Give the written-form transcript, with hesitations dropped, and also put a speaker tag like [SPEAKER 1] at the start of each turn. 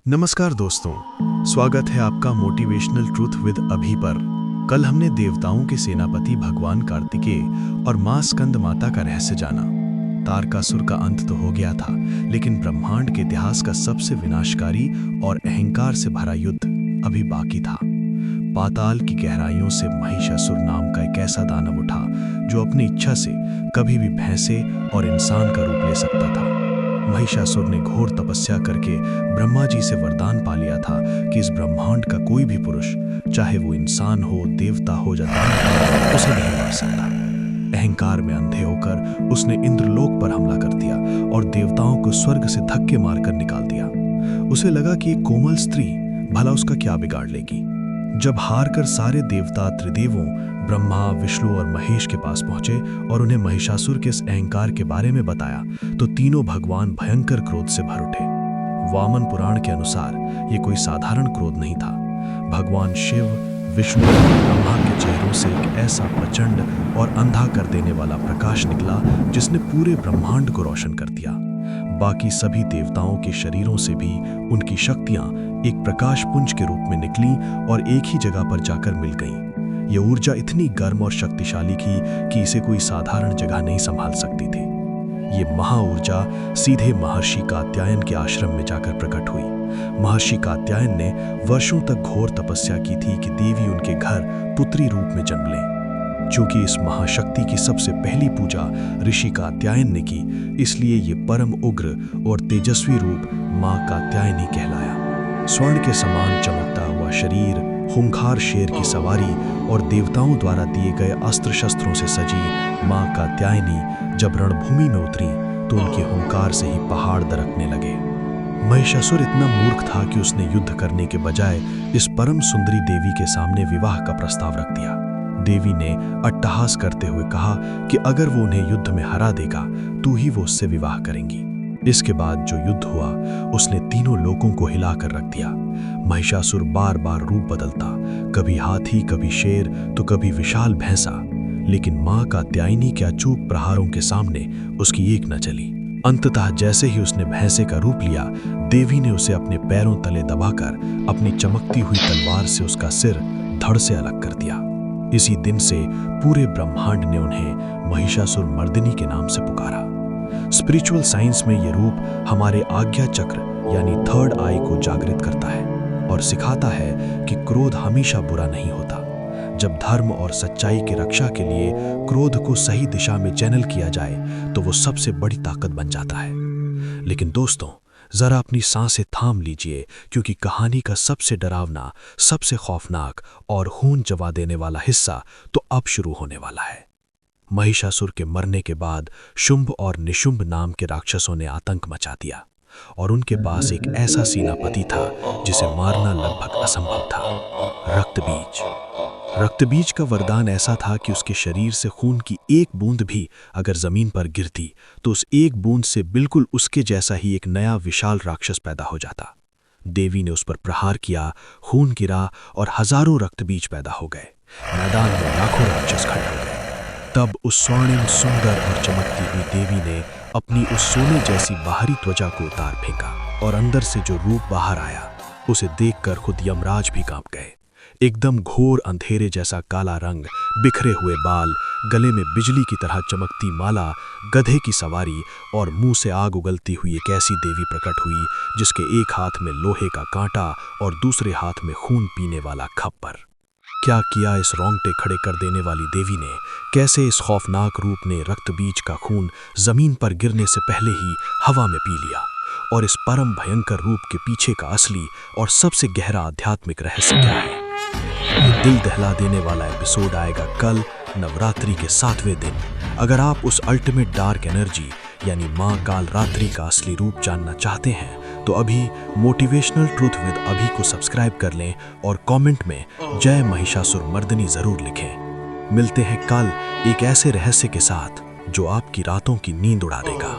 [SPEAKER 1] नमस्कार दोस्तों, स्वागत है आपका मोटिवेशनल ट्रूथ विद अभी पर। कल हमने देवताओं के सेनापति भगवान कार्तिकेय और मां स्कंद माता का रहस्य जाना। तारकासुर का अंत तो हो गया था, लेकिन ब्रह्मांड के इतिहास का सबसे विनाशकारी और अहंकार से भरा युद्ध अभी बाकी था। पाताल की गहराइयों से महिषासुर नाम का एक ऐसा दानव उठा जो अपनी इच्छा से कभी भी भैंसे और इंसान का रूप ले सकता था। महिषासुर ने घोर तपस्या करके ब्रह्मा जी से वरदान पा लिया था कि इस ब्रह्मांड का कोई भी पुरुष, चाहे वो इंसान हो, देवता हो या दानव, उसे नहीं मार सकता। अहंकार में अंधे होकर उसने इंद्रलोक पर हमला कर दिया और देवताओं को स्वर्ग से धक्के मारकर निकाल दिया। उसे लगा कि एक कोमल स्त्री भला उसका क्या बिगाड़ लेगी। जब हार कर सारे देवता त्रिदेवों ब्रह्मा, विष्णु और महेश के पास पहुंचे और उन्हें महिषासुर के इस अहंकार के बारे में बताया, तो तीनों भगवान भयंकर क्रोध से भर उठे। वामन पुराण के अनुसार ये कोई साधारण क्रोध नहीं था। भगवान शिव, विष्णु और ब्रह्मा के चेहरों से एक ऐसा प्रचंड और अंधा कर देने वाला प्रकाश निकला जिसने पूरे ब्रह्मांड को रोशन कर दिया। बाकी सभी देवताओं के शरीरों से भी उनकी शक्तियां एक प्रकाश पुंज के रूप में निकलीं और एक ही जगह पर जाकर मिल गईं। ये ऊर्जा इतनी गर्म और शक्तिशाली थी कि इसे कोई साधारण जगह नहीं संभाल सकती थी। ये महाऊर्जा सीधे महर्षि कात्यायन के आश्रम में जाकर प्रकट हुई। महर्षि कात्यायन ने वर्षों तक घोर तपस्या की थी कि देवी उनके घर पुत्री रूप में जन्म लें। चूंकि इस महाशक्ति की सबसे पहली पूजा ऋषि कात्यायन ने की, इसलिए ये परम उग्र और तेजस्वी रूप मां कात्यायनी कहलाया। स्वर्ण के समान चमकता हुआ शरीर, खूंखार शेर की सवारी और देवताओं द्वारा दिए गए अस्त्र शस्त्रों से सजी मां कात्यायनी जब रणभूमि में उतरी तो उनके हुंकार से ही पहाड़ दरकने लगे। महिषासुर इतना मूर्ख था कि उसने युद्ध करने के बजाय इस परम सुंदरी देवी के सामने विवाह का प्रस्ताव रख दिया। देवी ने अट्टहास करते हुए कहा कि अगर वो उन्हें युद्ध में हरा देगा तो ही वो उससे विवाह करेंगी। इसके बाद जो युद्ध हुआ उसने तीनों लोगों को हिलाकर रख दिया। महिषासुर बार बार रूप बदलता, कभी हाथी, कभी शेर तो कभी विशाल भैंसा, लेकिन मां कात्यायनी के अचूक प्रहारों के सामने उसकी एक न चली। अंततः जैसे ही उसने भैंसे का रूप लिया, देवी ने उसे अपने पैरों तले दबाकर अपनी चमकती हुई तलवार से उसका सिर धड़ से अलग कर दिया। इसी दिन से पूरे ब्रह्मांड ने उन्हें महिषासुर मर्दिनी के नाम से पुकारा। स्पिरिचुअल साइंस में ये रूप हमारे आज्ञा चक्र यानी थर्ड आई को जागृत करता है और सिखाता है कि क्रोध हमेशा बुरा नहीं होता। जब धर्म और सच्चाई की रक्षा के लिए क्रोध को सही दिशा में चैनल किया जाए तो वो सबसे बड़ी ताकत बन जाता है। लेकिन दोस्तों, जरा अपनी सांसें थाम लीजिए, क्योंकि कहानी का सबसे डरावना, सबसे खौफनाक और खून जवा देने वाला हिस्सा तो अब शुरू होने वाला है। महिषासुर के मरने के बाद शुंभ और निशुंभ नाम के राक्षसों ने आतंक मचा दिया और उनके पास एक ऐसा सेनापति था जिसे मारना लगभग असंभव था, रक्तबीज। रक्तबीज का वरदान ऐसा था कि उसके शरीर से खून की एक बूंद भी अगर जमीन पर गिरती तो उस एक बूंद से बिल्कुल उसके जैसा ही एक नया विशाल राक्षस पैदा हो जाता। देवी ने उस पर प्रहार किया, खून गिरा और हजारों रक्तबीज पैदा हो गए। मैदान में लाखों राक्षस खड़े हो गए। तब उस स्वर्णिम, सुंदर और चमकती हुई देवी ने अपनी उस सोने जैसी बाहरी त्वचा को उतार फेंका और अंदर से जो रूप बाहर आया उसे देखकर खुद यमराज भी कांप गए। एकदम घोर अंधेरे जैसा काला रंग, बिखरे हुए बाल, गले में बिजली की तरह चमकती माला, गधे की सवारी और मुंह से आग उगलती हुई एक ऐसी देवी प्रकट हुई जिसके एक हाथ में लोहे का कांटा और दूसरे हाथ में खून पीने वाला खप्पर। क्या किया इस रोंगटे खड़े कर देने वाली देवी ने! कैसे इस खौफनाक रूप ने रक्तबीज का खून जमीन पर गिरने से पहले ही हवा में पी लिया। और इस परम भयंकर रूप के पीछे का असली और सबसे गहरा आध्यात्मिक रहस्य क्या है, ये दिल दहला देने वाला एपिसोड आएगा कल, नवरात्रि के 7वें दिन। अगर आप उस अल्टीमेट डार्क एनर्जी यानी मां काल रात्रि का असली रूप जानना चाहते हैं तो अभी मोटिवेशनल ट्रूथ विद अभी को सब्सक्राइब कर लें और कमेंट में जय महिषासुर मर्दिनी जरूर लिखें। मिलते हैं कल एक ऐसे रहस्य के साथ जो आपकी रातों की नींद उड़ा देगा।